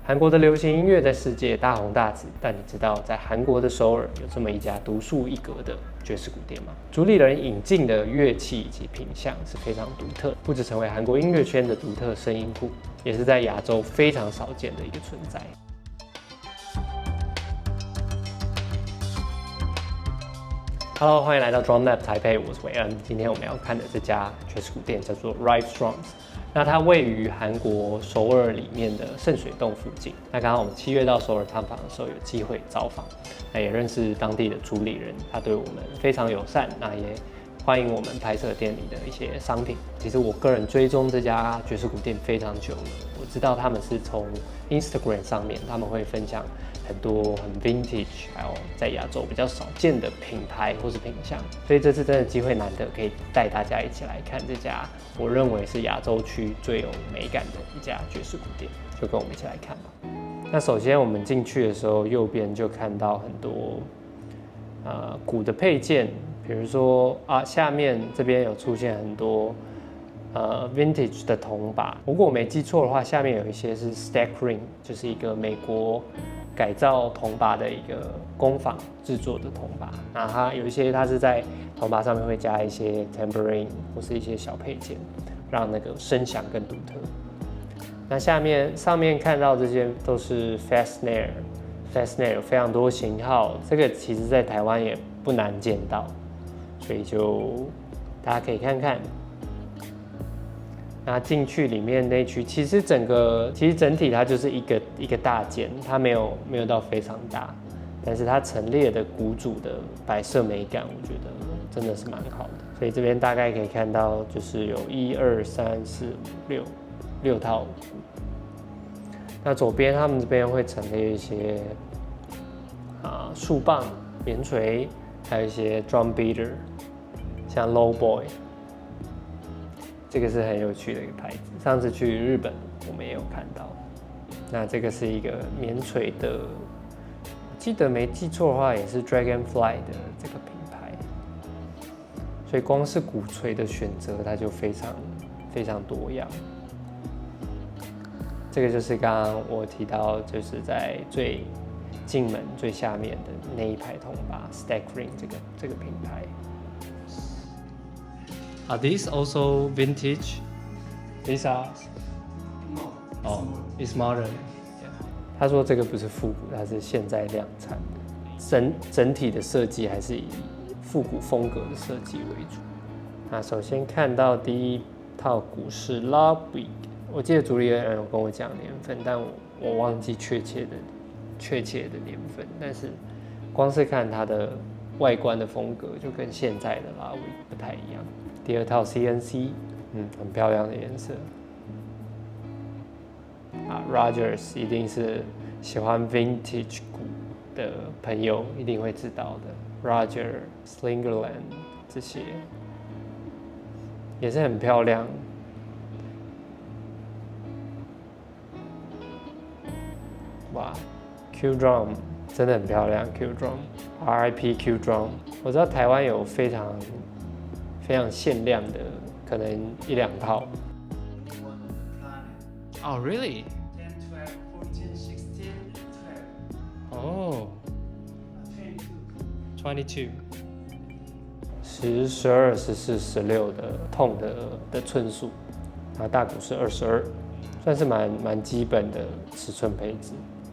韩国的流行音乐在世界大红大紫，但你知道在韩国的首尔有这么一家独树一格的爵士鼓店吗？主理人引进的乐器以及品相是非常独特，不只成为韩国音乐圈的独特声音库，也是在亚洲非常少见的一个存在。Hello， 欢迎来到 Drum Lab 台北，我是韦恩。今天我们要看的这家爵士鼓店叫做 Rive Drums。那它位于韩国首尔里面的圣水洞附近。那刚刚我们7月到首尔探访的时候，有机会造访，那也认识当地的主理人，他对我们非常友善，那也欢迎我们拍摄店里的一些商品。其实我个人追踪这家爵士鼓店非常久了，我知道他们是从 Instagram 上面他们会分享很多很 vintage， 还有在亚洲比较少见的品牌或是品相，所以这次真的机会难得，可以带大家一起来看这家我认为是亚洲区最有美感的一家爵士鼓店，就跟我们一起来看吧。那首先我们进去的时候，右边就看到很多鼓的配件，比如说下面这边有出现很多vintage 的铜把，如果我没记错的话，下面有一些是 stack ring， 就是一个美国改造铜把的一个工坊制作的铜把，那它有一些它是在铜把上面会加一些 tambourine 或是一些小配件，让那个声响更独特。那上面看到这些都是 fast snare 有非常多型号，这个其实在台湾也不难见到，所以就大家可以看看。那进去里面那区，其实整体它就是一个大间，它没有到非常大，但是它陈列的鼓组的摆设美感，我觉得真的是蛮好的。所以这边大概可以看到，就是有1、2、3、4、5、6套鼓。那左边他们这边会陈列一些竖棒、棉锤，还有一些 drum beater， 像 Low Boy。这个是很有趣的一个牌子，上次去日本我们也有看到。那这个是一个棉锤的，记得没记错的话，也是 Dragonfly 的这个品牌。所以光是鼓槌的选择，它就非常多样。这个就是刚刚我提到，就是在最进门最下面的那一排铜把 Stack Ring 这个品牌。Are these also vintage? These are? No. Oh, it's modern. Yeah. 他说这个不是复古，它是现在量产的。整体的设计还是以复古风格的设计为主。那首先看到第一套鼓是 Ludwig， 我记得主理人有跟我讲年份，但我忘记确切的年份。但是光是看它的外观的风格，就跟现在的 Ludwig 不太一样。第二套 CNC， 很漂亮的颜色。Rogers 一定是喜欢 vintage 鼓的朋友一定会知道的 ，Roger、Slingerland 这些也是很漂亮。哇 ，Q Drum 真的很漂亮 ，Q Drum，RIP Q Drum。我知道台湾有非常限量的，可能1、2套。Oh, really? 10, 12, 14, 16, 12. Oh, 22. 10、12、14、16的痛的寸数，然后大鼓是22，算是蛮基本的尺寸配置。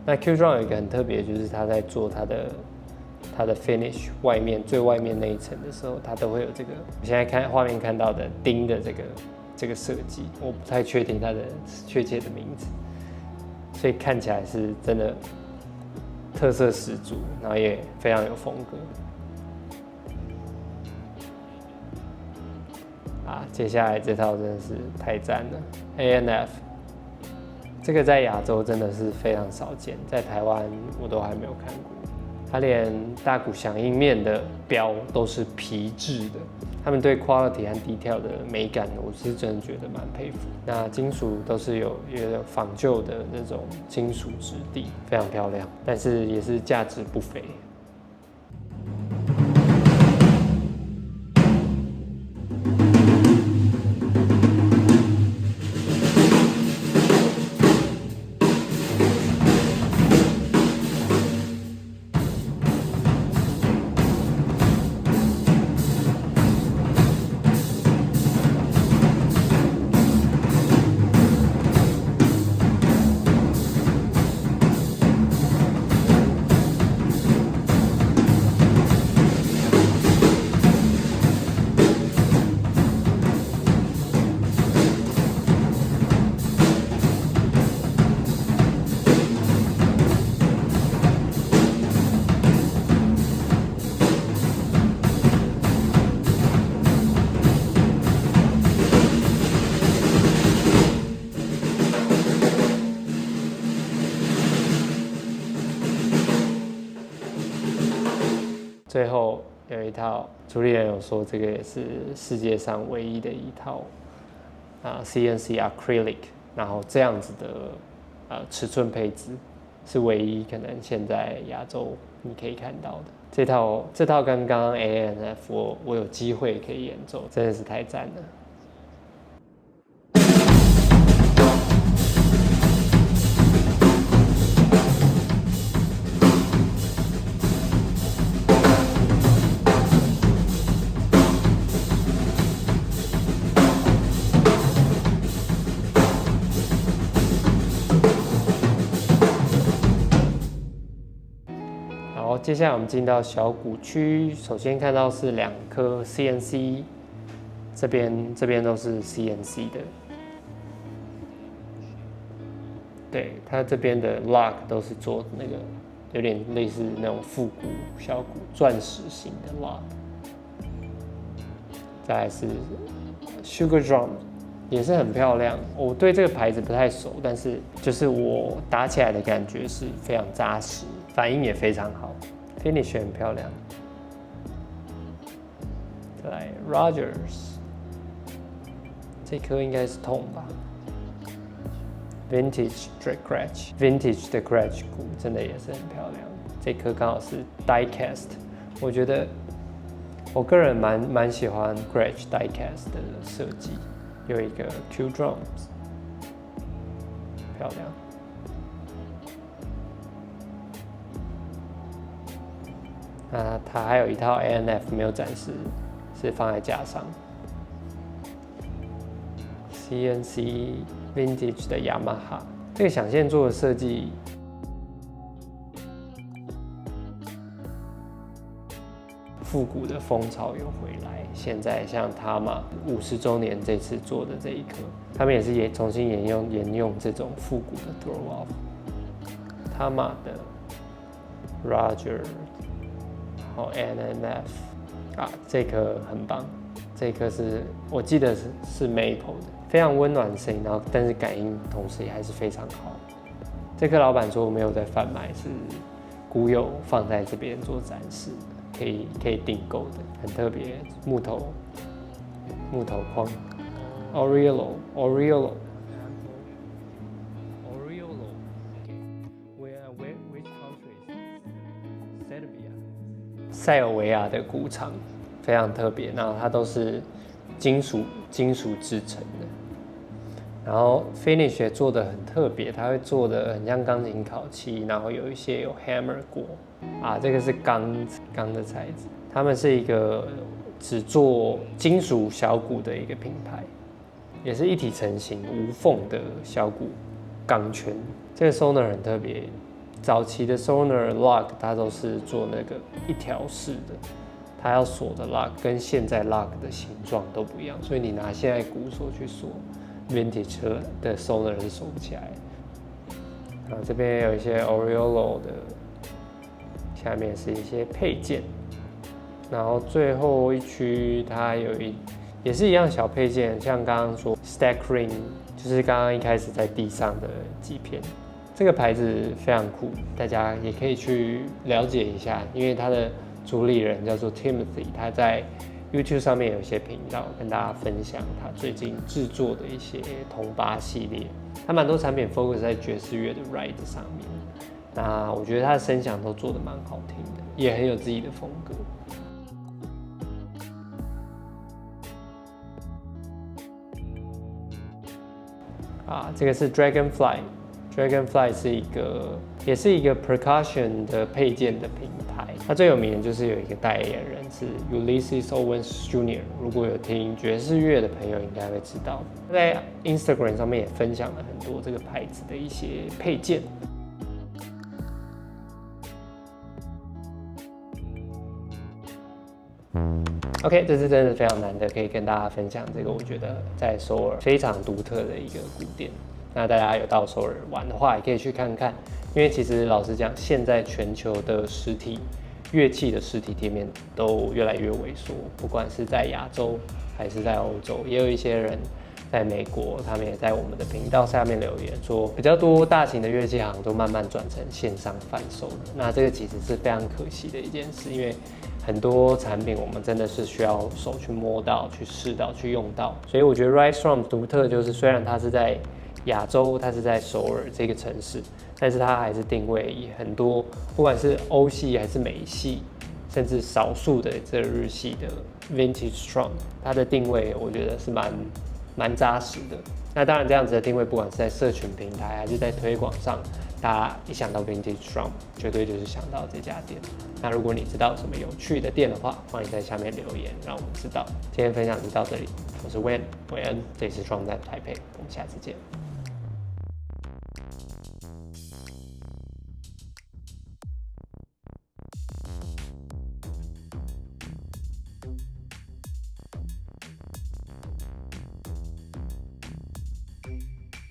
那 Q Drum 有一个很特别，就是他在做它的 finish 最外面那一层的时候，它都会有这个。我现在画面看到的钉的这个设计，我不太确定它的确切的名字，所以看起来是真的特色十足，然后也非常有风格。接下来这套真的是太赞了 ，ANF。这个在亚洲真的是非常少见，在台湾我都还没有看过。它连大鼓响应面的标都是皮质的，他们对 quality 和 detail 的美感，我是真的觉得蛮佩服。那金属都是有仿旧的那种金属质地，非常漂亮，但是也是价值不菲。最后有一套，主理人有说这个也是世界上唯一的一套CNC acrylic， 然后这样子的尺寸配置是唯一可能现在亚洲你可以看到的。这套跟刚刚 ANF 我有机会可以演奏，真的是太赞了。接下来我们进到小鼓区，首先看到是2颗 CNC， 这边都是 CNC 的，对，它这边的 lock 都是做那个有点类似那种复古小鼓钻石型的 lock。再来是 Sugar Drum， 也是很漂亮。我对这个牌子不太熟，但是就是我打起来的感觉是非常扎实，反应也非常好。Finish 很漂亮。再来 Rogers， 这颗应该是痛吧 ？Vintage Scratch，Vintage 的 Scratch 鼓真的也是很漂亮。这颗刚好是 Die Cast， 我觉得我个人蛮喜欢 Scratch Die Cast 的设计，有一个 Q Drums， 漂亮。那它还有一套 ANF 没有展示，是放在架上。CNC Vintage 的雅马哈，这个响线做的设计，复古的风潮有回来。现在像他嘛50周年这次做的这一颗，他们也是重新沿用这种复古的 throw off。他嘛的 Roger。NMF 这颗很棒，这颗是我记得是 Maple 的，非常温暖的声音，然后但是感应同时也还是非常好。这颗老板说没有在贩卖，是古友放在这边做展示，可以订购的，很特别，木头框 Oriolo。塞尔维亚的鼓场非常特别，然后它都是金属制成的，然后 finish 也做的很特别，它会做的很像钢琴烤漆，然后有一些有 hammer 过这个是钢的材质，他们是一个只做金属小鼓的一个品牌，也是一体成型无缝的小鼓钢圈，这个 Sonor 很特别。早期的 Sonor lock 它都是做那个一条式的，它要锁的 lock 跟现在 lock 的形状都不一样，所以你拿现在鼓锁去锁 Vintage 的 Sonor 是锁不起来。然后这边有一些 Oriolo 的，下面是一些配件，然后最后一区它也是一样小配件，像刚刚说 Stack Ring， 就是刚刚一开始在地上的几片。这个牌子非常酷，大家也可以去了解一下，因为它的主理人叫做 Timothy， 他在 YouTube 上面有一些频道跟大家分享他最近制作的一些铜八系列，他蛮多产品 focus 在爵士乐的 ride 上面，那我觉得他的声响都做得蛮好听的，也很有自己的风格。这个是 Dragonfly 也是一个 percussion 的配件的品牌，它最有名的就是有一个代言人是 Ulysses Owens Jr.， 如果有听爵士乐的朋友应该会知道，在 Instagram 上面也分享了很多这个牌子的一些配件。OK， 这是真的非常难得，可以跟大家分享这个，我觉得在首尔非常独特的一个鼓店。那大家有到首尔玩的话，也可以去看看，因为其实老实讲，现在全球的实体乐器的实体店面都越来越萎缩，不管是在亚洲还是在欧洲，也有一些人在美国，他们也在我们的频道下面留言说，比较多大型的乐器行都慢慢转成线上贩售了。那这个其实是非常可惜的一件事，因为很多产品我们真的是需要手去摸到、去试到、去用到。所以我觉得 Riot Strums 独特就是，虽然它是在亚洲，它是在首尔这个城市，但是它还是定位以很多，不管是欧系还是美系，甚至少数的这日系的 Vintage Strum， 它的定位我觉得是蛮扎实的。那当然，这样子的定位，不管是在社群平台还是在推广上，大家一想到 Vintage Strum， 绝对就是想到这家店。那如果你知道什么有趣的店的话，欢迎在下面留言，让我们知道。今天分享就到这里，我是韦恩，这里是 Drum Lab 台北，我们下次见。